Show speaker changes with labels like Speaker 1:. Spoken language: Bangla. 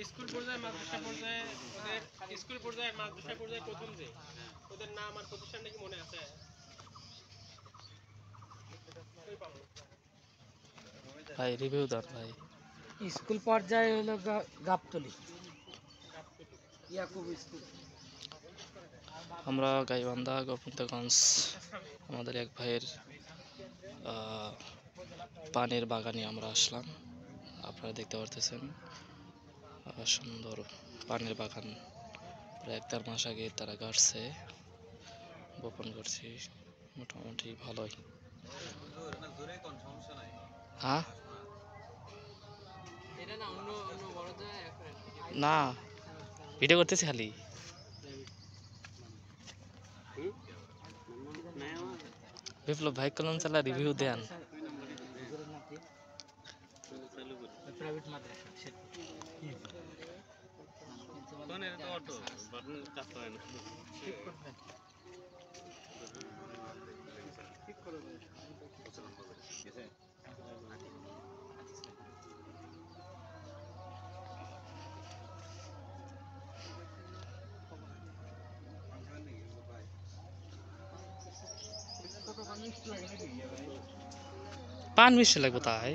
Speaker 1: স্কুল পর্যায়ে মাদ্রাসা পর্যায়ে ওদের স্কুল পর্যায়ে মাদ্রাসা পর্যায়ে প্রথম যে ওদের নাম আর প্রতিষ্ঠানটা কি মনে আছে?
Speaker 2: ভাই রিভিউ দাও ভাই।
Speaker 3: স্কুল পর্যায়ে হলো গাবতলী ইয়াকুব স্কুল।
Speaker 2: আমরা গাইবান্ধা গোবিন্দগঞ্জ আমাদের এক ভাইয়ের পানের বাগানে আমরা আসলাম। আপনারা দেখতে পারতেছেন সুন্দর পানের বাগান। প্রায় 1-1.5 মাস আগে তারা গাছছে, বপন করছি, মোটামুটি ভালোই। হ্যাঁ না ভিডিও করতেছি খালি। বিপ্লব ভাই কলম চালা রিভিউ দেন।
Speaker 3: প্রাইভেট মাদ্রাসা
Speaker 1: কোন এটা তো অটো বাটন কাজ করে না। ঠিক করবেন, ঠিক করবেন গেছে।
Speaker 2: পান মিষ্টি লাগবে তাই।